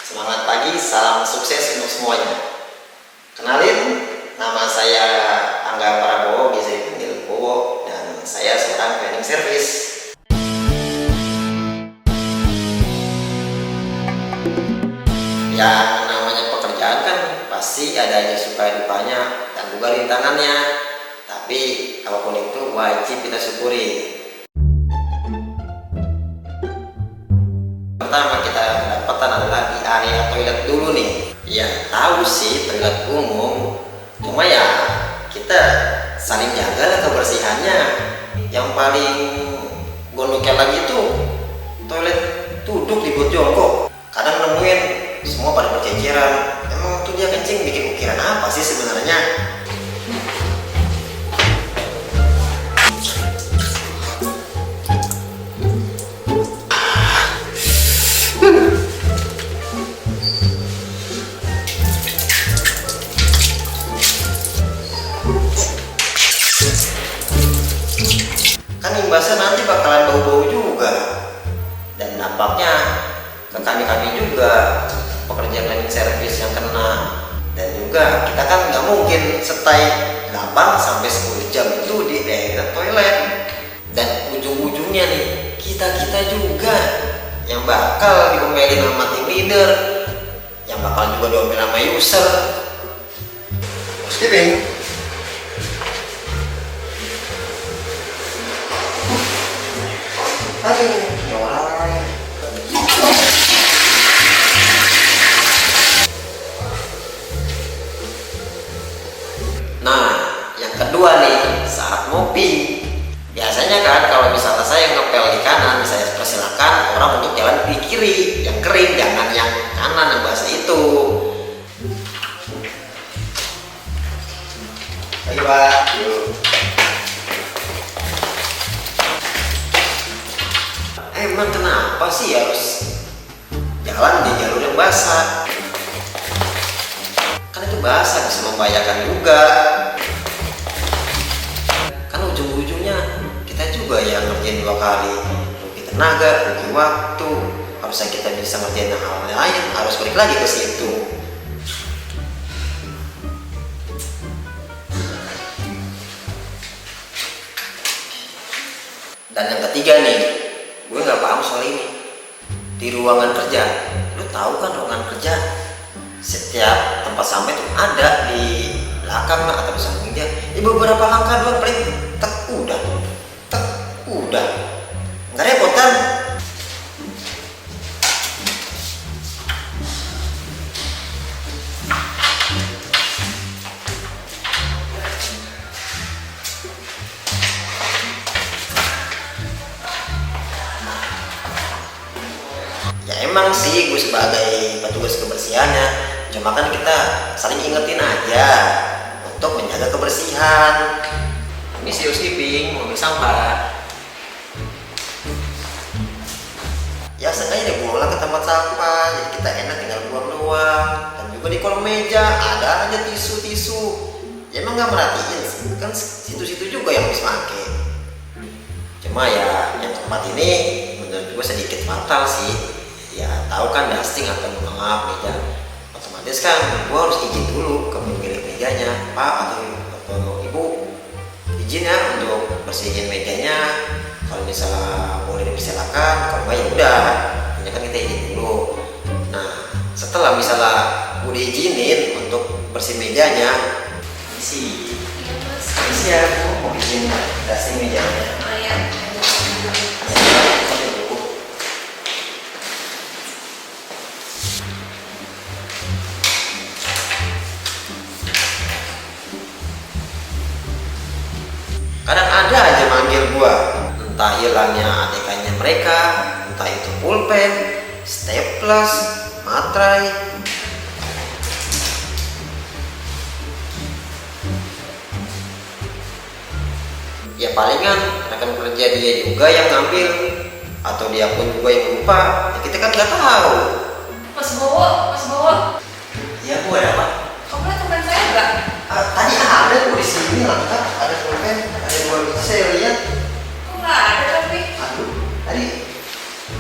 Semangat pagi, salam sukses untuk semuanya. Kenalin, nama saya Angga Prabowo, bisa dipanggil Bowo, dan saya seorang cleaning service. Yang namanya pekerjaan kan pasti ada aja suka dukanya dan juga rintangannya. Tapi apapun itu wajib kita syukuri. Pertama kita kedapatan adalah di area toilet dulu nih. Ya tahu sih toilet umum, cuma ya kita saling jaga kebersihannya. Yang paling gondoknya lagi tuh toilet duduk di buat jongkok. Kadang nemuin semua pada berceceran. Emang tuh dia kencing bikin ukiran apa sih sebenarnya? Kan imbasnya nanti bakalan bau-bau juga, dan dampaknya ke kami juga pekerja cleaning service yang kena. Dan juga kita kan nggak mungkin stay 8 sampai 10 jam itu di daerah toilet, dan ujung-ujungnya nih kita juga yang bakal diomelin sama tim leader, yang bakal juga diomelin sama user. Skipping. Aduh, nah, yang kedua nih, saat ngopi. Biasanya kan kalau misalnya saya ngepel di kanan, saya persilakan orang untuk jalan di kiri, yang kering, jangan yang kanan yang bahasa itu. Ayo Pak, yuk. Emang kenapa sih harus jalan di jalur yang basah? Kan itu basah bisa membahayakan juga. Kan ujung-ujungnya kita juga yang ngerjain 2 kali, rugi tenaga, rugi waktu. Harusnya kita bisa ngerjain hal lain, harus balik lagi ke situ. Dan yang ketiga nih, gue nggak paham soal ini. Di ruangan kerja, lu tahu kan ruangan kerja setiap tempat sampah itu ada di belakang atau di samping dia. Beberapa langkah doang paling tek udah, nggak repot kan? Ya emang sih gue sebagai petugas kebersihannya, cuma kan kita saling ingetin aja untuk menjaga kebersihan. Ini si housekeeping mobil sampah. Ya sengaja dibuang ke tempat sampah, jadi kita enak tinggal buang doang. Dan juga di kolong meja ada aja tisu. Ya emang nggak merhatiin, kan situ-situ juga yang habis pakai. Cuma ya yang tempat ini menurut gue sedikit fatal sih. Ya tahu kan dusting atau mengap meja, otomatis kan gua harus izin dulu ke pemilik mejanya, Pak atau Ibu, izin ya untuk bersihin mejanya. Kalau misalnya boleh dipersilakan, kalau nggak ya udah, ini kan kita izin dulu. Nah setelah misalnya udah izinin untuk bersih mejanya, isi ya mau izin dusting mejanya. Kadang ada aja manggil gua, entah hilangnya ATK-nya mereka, entah itu pulpen, staples, materai. Ya palingan rekan kerja dia juga yang ngambil, atau dia pun juga yang lupa. Ya kita kan nggak tahu. Mas Bowo. Iya Bu, ada apa? Kamu lihat teman saya nggak? Tadi ada Bu di sini, lengkap, ada pulpen, ada 2 biji saya lihat. Kok nggak ada tapi? Aduh, tadi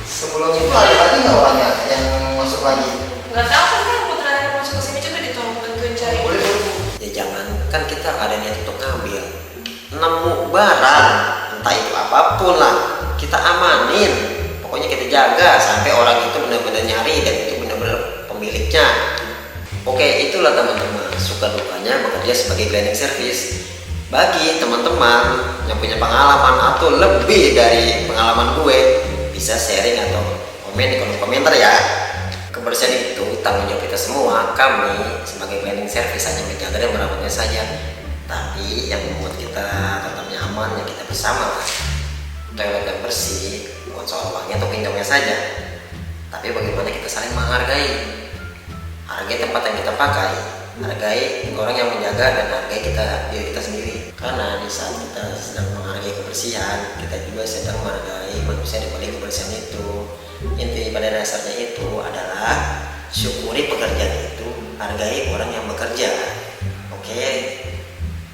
sebelum itu ada lagi nggak orangnya yang masuk lagi? Nggak tahu kan kamu terakhir masuk ke sini juga ditolong bantuin cari. Boleh boleh. Ya jangan, kan kita ada niat untuk ngambil. Nemu barang, entah itu apapun lah, kita amanin. Pokoknya kita jaga sampai orang itu benar-benar nyari dan itu benar-benar pemiliknya. Oke, itulah teman-teman suka dukanya bekerja sebagai cleaning service. Bagi teman-teman yang punya pengalaman atau lebih dari pengalaman gue, bisa sharing atau komen di kolom komentar ya. Kebersihan itu tanggung jawab kita semua. Kami sebagai cleaning service hanya menjaga dan merawatnya saja. Tapi yang membuat kita tetap nyaman ya kita bersama. Toilet yang bersih bukan soal uangnya atau pinjamnya saja, tapi bagaimana kita saling menghargai. Hargai tempat yang kita pakai, hargai orang yang menjaga, dan hargai diri kita sendiri. Karena di saat kita sedang menghargai kebersihan, kita juga sedang menghargai manusia di balik kebersihan itu. Inti pada dasarnya itu adalah syukuri pekerjaan itu, hargai orang yang bekerja. Oke,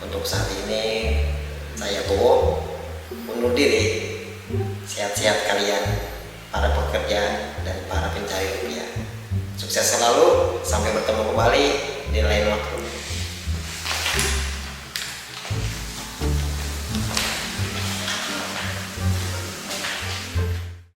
untuk saat ini saya Bowo undur diri. Sehat-sehat kalian para pekerja dan para pencari rupiah. Sukses selalu, sampai bertemu kembali di lain waktu.